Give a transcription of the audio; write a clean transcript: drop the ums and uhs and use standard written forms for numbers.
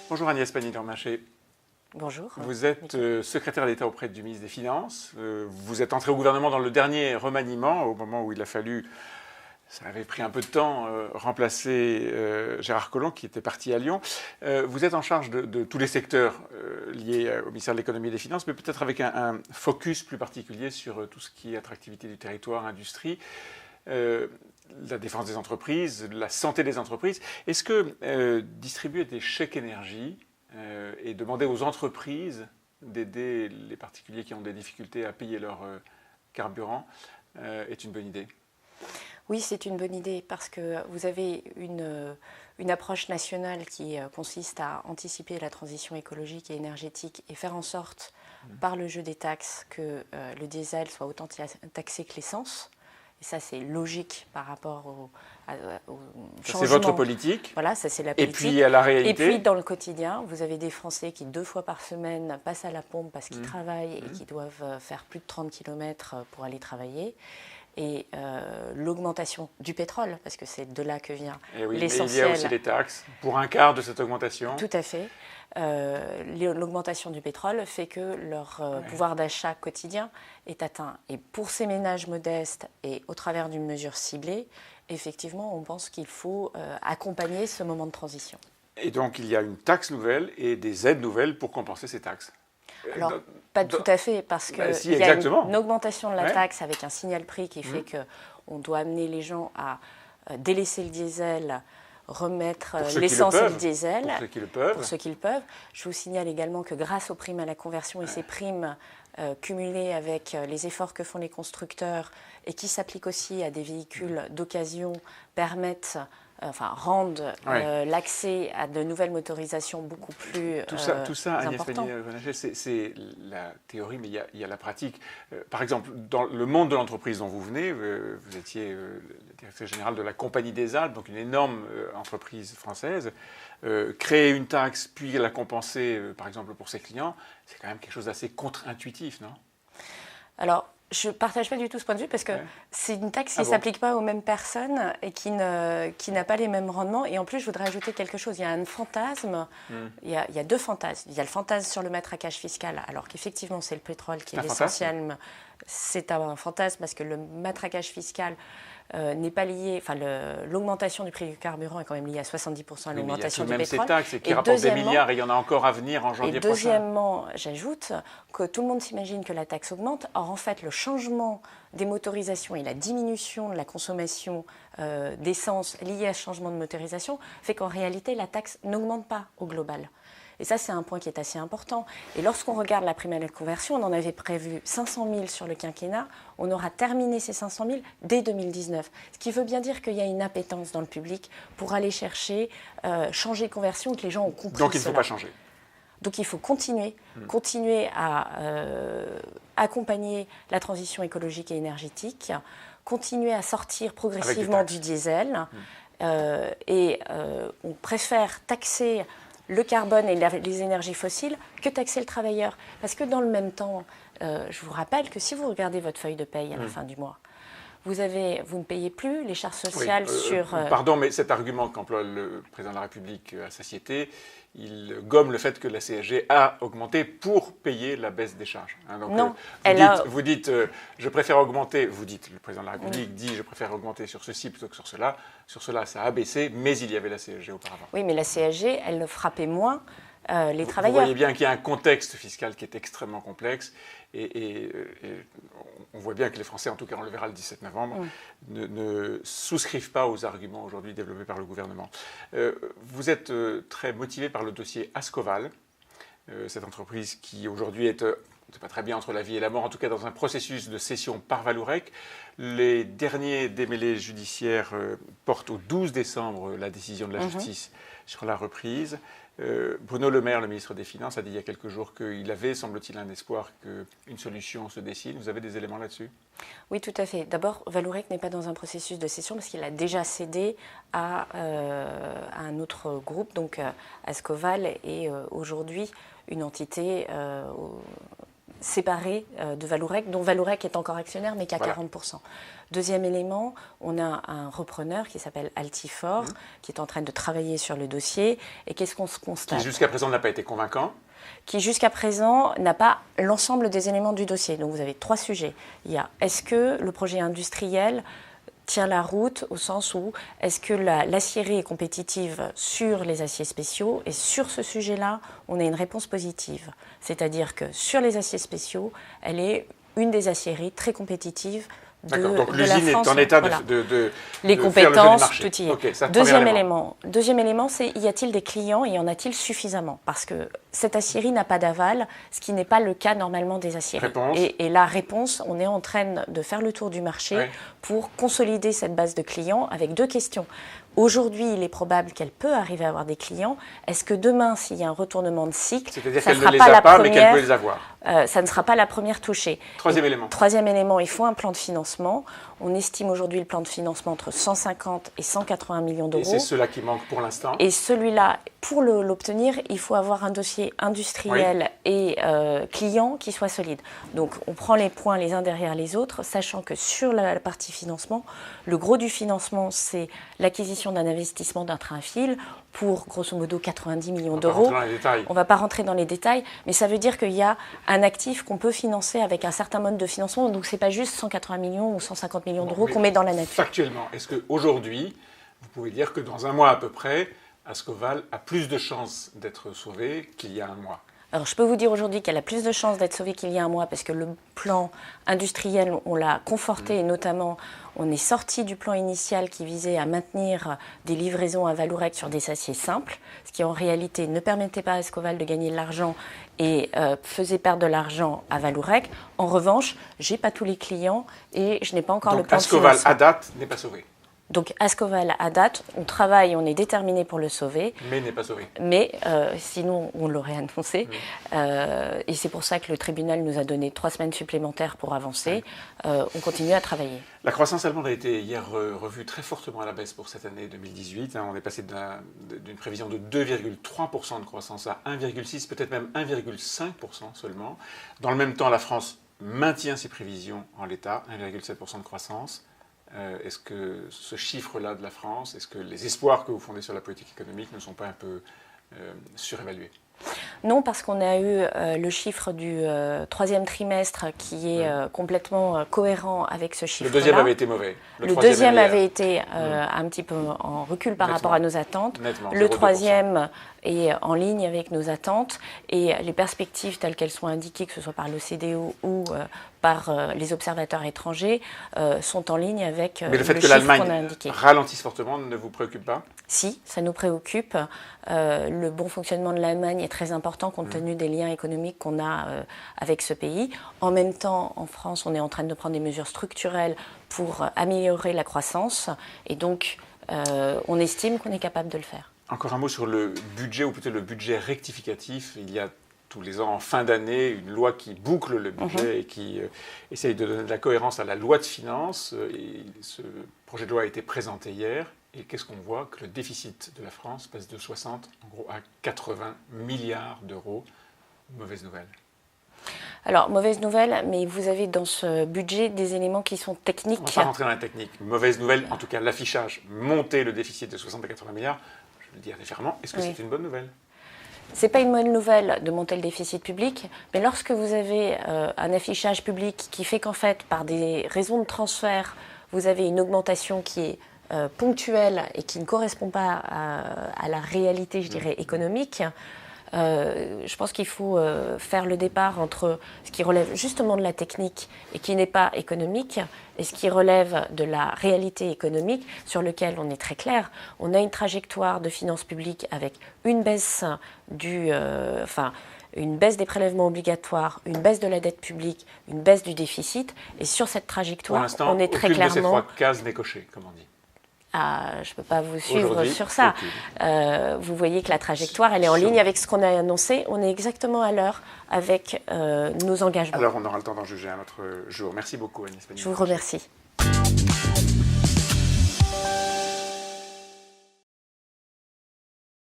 Bonjour Agnès Pannier-Runacher. Bonjour. Vous êtes secrétaire d'État auprès du ministre des Finances. Vous êtes entré au gouvernement dans le dernier remaniement, au moment où il a fallu, ça avait pris un peu de temps, remplacer Gérard Collomb qui était parti à Lyon. Vous êtes en charge de tous les secteurs liés au ministère de l'Économie et des Finances, mais peut-être avec un focus plus particulier sur tout ce qui est attractivité du territoire, industrie. La défense des entreprises, la santé des entreprises. Est-ce que distribuer des chèques énergie et demander aux entreprises d'aider les particuliers qui ont des difficultés à payer leur carburant est une bonne idée? Oui, c'est une bonne idée parce que vous avez une approche nationale qui consiste à anticiper la transition écologique et énergétique et faire en sorte, par le jeu des taxes, que le diesel soit autant taxé que l'essence. Et ça, c'est logique par rapport au changement. C'est votre politique. Voilà, ça c'est la politique. Et puis à la réalité. Et puis dans le quotidien, vous avez des Français qui 2 fois par semaine passent à la pompe parce qu'ils travaillent et qui doivent faire plus de 30 km pour aller travailler. Et l'augmentation du pétrole, parce que c'est de là que vient l'essentiel. Il y a aussi les taxes, pour un quart de cette augmentation. Tout à fait. L'augmentation du pétrole fait que leur pouvoir d'achat quotidien est atteint. Et pour ces ménages modestes et au travers d'une mesure ciblée, effectivement, on pense qu'il faut accompagner ce moment de transition. Et donc, il y a une taxe nouvelle et des aides nouvelles pour compenser ces taxes. Alors, pas tout à fait, parce qu'il y a une augmentation de la taxe avec un signal prix qui fait qu'on doit amener les gens à délaisser le diesel, remettre l'essence et le diesel, pour ceux qui le peuvent. Je vous signale également que grâce aux primes à la conversion et ces primes cumulées avec les efforts que font les constructeurs et qui s'appliquent aussi à des véhicules d'occasion rendent l'accès à de nouvelles motorisations beaucoup plus Tout ça, Agnès Pannier-Runacher, c'est la théorie, mais il y a la pratique. Par exemple, dans le monde de l'entreprise dont vous venez, vous étiez la directrice générale de la Compagnie des Alpes, donc une énorme entreprise française. Créer une taxe, puis la compenser, par exemple, pour ses clients, c'est quand même quelque chose d'assez contre-intuitif, non? Alors, je ne partage pas du tout ce point de vue parce que c'est une taxe qui ne s'applique pas aux mêmes personnes et qui n'a pas les mêmes rendements. Et en plus, je voudrais ajouter quelque chose. Il y a un fantasme, il y a 2 fantasmes. Il y a le fantasme sur le matraquage fiscal, alors qu'effectivement, c'est le pétrole qui est l'essentiel. C'est un fantasme parce que le matraquage fiscal n'est pas lié, l'augmentation du prix du carburant est quand même liée à 70% à l'augmentation du pétrole. Ces taxes qui rapportent des milliards et il y en a encore à venir en janvier prochain. Et deuxièmement, j'ajoute que tout le monde s'imagine que la taxe augmente. Or, en fait, le changement des motorisations et la diminution de la consommation d'essence liée à ce changement de motorisation fait qu'en réalité, la taxe n'augmente pas au global. Et ça, c'est un point qui est assez important. Et lorsqu'on regarde la prime à la conversion, on en avait prévu 500 000 sur le quinquennat. On aura terminé ces 500 000 dès 2019. Ce qui veut bien dire qu'il y a une appétence dans le public pour aller chercher, changer de conversion, que les gens ont compris. Donc il ne faut pas changer. Donc il faut continuer à accompagner la transition écologique et énergétique, continuer à sortir progressivement du diesel. On préfère taxer le carbone et les énergies fossiles que taxer le travailleur. Parce que dans le même temps, je vous rappelle que si vous regardez votre feuille de paye à la fin du mois, vous ne payez plus les charges sociales sur... Pardon, mais cet argument qu'emploie le président de la République à satiété, il gomme le fait que la CSG a augmenté pour payer la baisse des charges. Donc, non, vous dites je préfère augmenter, le président de la République dit je préfère augmenter sur ceci plutôt que sur cela. Sur cela, ça a baissé, mais il y avait la CSG auparavant. Oui, mais la CSG, elle frappait moins les travailleurs. Vous voyez bien qu'il y a un contexte fiscal qui est extrêmement complexe et on voit bien que les Français, en tout cas on le verra le 17 novembre, ne souscrivent pas aux arguments aujourd'hui développés par le gouvernement. Vous êtes très motivé par le dossier Ascoval, cette entreprise qui aujourd'hui est... c'est pas très bien entre la vie et la mort, en tout cas dans un processus de cession par Vallourec. Les derniers démêlés judiciaires portent au 12 décembre la décision de la justice sur la reprise. Bruno Le Maire, le ministre des Finances, a dit il y a quelques jours qu'il avait, semble-t-il, un espoir qu'une solution se dessine. Vous avez des éléments là-dessus? Oui, tout à fait. D'abord, Vallourec n'est pas dans un processus de cession parce qu'il a déjà cédé à un autre groupe, donc Ascoval est aujourd'hui une entité séparé de Vallourec, dont Vallourec est encore actionnaire, mais qu'à 40%. Deuxième élément, on a un repreneur qui s'appelle Altifort, qui est en train de travailler sur le dossier. Et qu'est-ce qu'on se constate? Qui jusqu'à présent n'a pas été convaincant. Qui jusqu'à présent n'a pas l'ensemble des éléments du dossier. Donc vous avez 3 sujets. Il y a, est-ce que le projet industriel tient la route au sens où est-ce que l'acierie est compétitive sur les aciers spéciaux, et sur ce sujet-là, on a une réponse positive. C'est-à-dire que sur les aciers spéciaux, elle est une des aciéries très compétitives de la France. Donc l'usine est en état de les de compétences, faire le tout y est. Okay, Deuxième élément, c'est y a-t-il des clients et y en a-t-il suffisamment? Parce que cette aciérie n'a pas d'aval, ce qui n'est pas le cas normalement des aciéries. Et la réponse, on est en train de faire le tour du marché pour consolider cette base de clients avec 2 questions. Aujourd'hui, il est probable qu'elle peut arriver à avoir des clients. Est-ce que demain, s'il y a un retournement de cycle, c'est-à-dire qu'elle ne les a pas, mais qu'elle peut les avoir? Ça ne sera pas la première touchée. Troisième élément, il faut un plan de financement. On estime aujourd'hui le plan de financement entre 150 et 180 millions d'euros. Et c'est cela qui manque pour l'instant. Et celui-là, pour l'obtenir, il faut avoir un dossier industriel et client qui soit solide. Donc on prend les points les uns derrière les autres, sachant que sur la partie financement, le gros du financement, c'est l'acquisition d'un investissement d'un train à fil pour grosso modo 90 millions d'euros. On ne va pas rentrer dans les détails, mais ça veut dire qu'il y a un actif qu'on peut financer avec un certain mode de financement. Donc ce n'est pas juste 180 millions ou 150 millions d'euros qu'on met dans la nature. Factuellement, est-ce qu'aujourd'hui, vous pouvez dire que dans un mois à peu près, Ascoval a plus de chances d'être sauvé qu'il y a un mois? Alors, je peux vous dire aujourd'hui qu'elle a plus de chances d'être sauvée qu'il y a un mois parce que le plan industriel, on l'a conforté et notamment, on est sorti du plan initial qui visait à maintenir des livraisons à Vallourec sur des aciers simples, ce qui en réalité ne permettait pas à Ascoval de gagner de l'argent et faisait perdre de l'argent à Vallourec. En revanche, je n'ai pas tous les clients et je n'ai pas encore le plan de financement. Donc Ascoval, à date, n'est pas sauvé. Donc Ascoval, à date, on travaille, on est déterminé pour le sauver. Mais n'est pas sauvé. Mais sinon, on l'aurait annoncé. Et c'est pour ça que le tribunal nous a donné 3 semaines supplémentaires pour avancer. On continue à travailler. La croissance allemande a été hier revue très fortement à la baisse pour cette année 2018. On est passé d'une prévision de 2,3% de croissance à 1,6%, peut-être même 1,5% seulement. Dans le même temps, la France maintient ses prévisions en l'état, 1,7% de croissance. Est-ce que ce chiffre-là de la France, est-ce que les espoirs que vous fondez sur la politique économique ne sont pas un peu surévalués? Non, parce qu'on a eu le chiffre du 3e trimestre qui est complètement cohérent avec ce chiffre-là. Le deuxième avait été mauvais. Le deuxième avait été un petit peu en recul par rapport à nos attentes. Le troisième est en ligne avec nos attentes et les perspectives telles qu'elles sont indiquées, que ce soit par l'OCDE ou par les observateurs étrangers, sont en ligne avec Mais le fait que l'Allemagne ralentisse fortement ne vous préoccupe pas? Si, ça nous préoccupe. Le bon fonctionnement de l'Allemagne est très important compte tenu des liens économiques qu'on a avec ce pays. En même temps, en France, on est en train de prendre des mesures structurelles pour améliorer la croissance et donc on estime qu'on est capable de le faire. Encore un mot sur le budget, ou plutôt le budget rectificatif. Il y a tous les ans, en fin d'année, une loi qui boucle le budget et qui essaye de donner de la cohérence à la loi de finances. Et ce projet de loi a été présenté hier. Et qu'est-ce qu'on voit? Que le déficit de la France passe de 60 en gros à 80 milliards d'euros. Mauvaise nouvelle. Alors, mauvaise nouvelle, mais vous avez dans ce budget des éléments qui sont techniques. On ne va pas rentrer dans la technique. Mauvaise nouvelle, en tout cas l'affichage, monter le déficit de 60 à 80 milliards. Je le dis différemment. Est-ce que c'est une bonne nouvelle? Ce n'est pas une bonne nouvelle de monter le déficit public, mais lorsque vous avez un affichage public qui fait qu'en fait, par des raisons de transfert, vous avez une augmentation qui est ponctuelle et qui ne correspond pas à la réalité, je dirais, économique, je pense qu'il faut faire le départ entre ce qui relève justement de la technique et qui n'est pas économique et ce qui relève de la réalité économique sur lequel on est très clair. On a une trajectoire de finances publiques avec une baisse une baisse des prélèvements obligatoires, une baisse de la dette publique, une baisse du déficit. Et sur cette trajectoire, on est très clairement... Aucune de ces 3 cases n'est cochée, comme on dit. Ah, je ne peux pas vous suivre sur ça. Vous voyez que la trajectoire, elle est en ligne avec ce qu'on a annoncé. On est exactement à l'heure avec nos engagements. Alors, on aura le temps d'en juger un autre jour. Merci beaucoup, Agnès Pannier. Je vous remercie.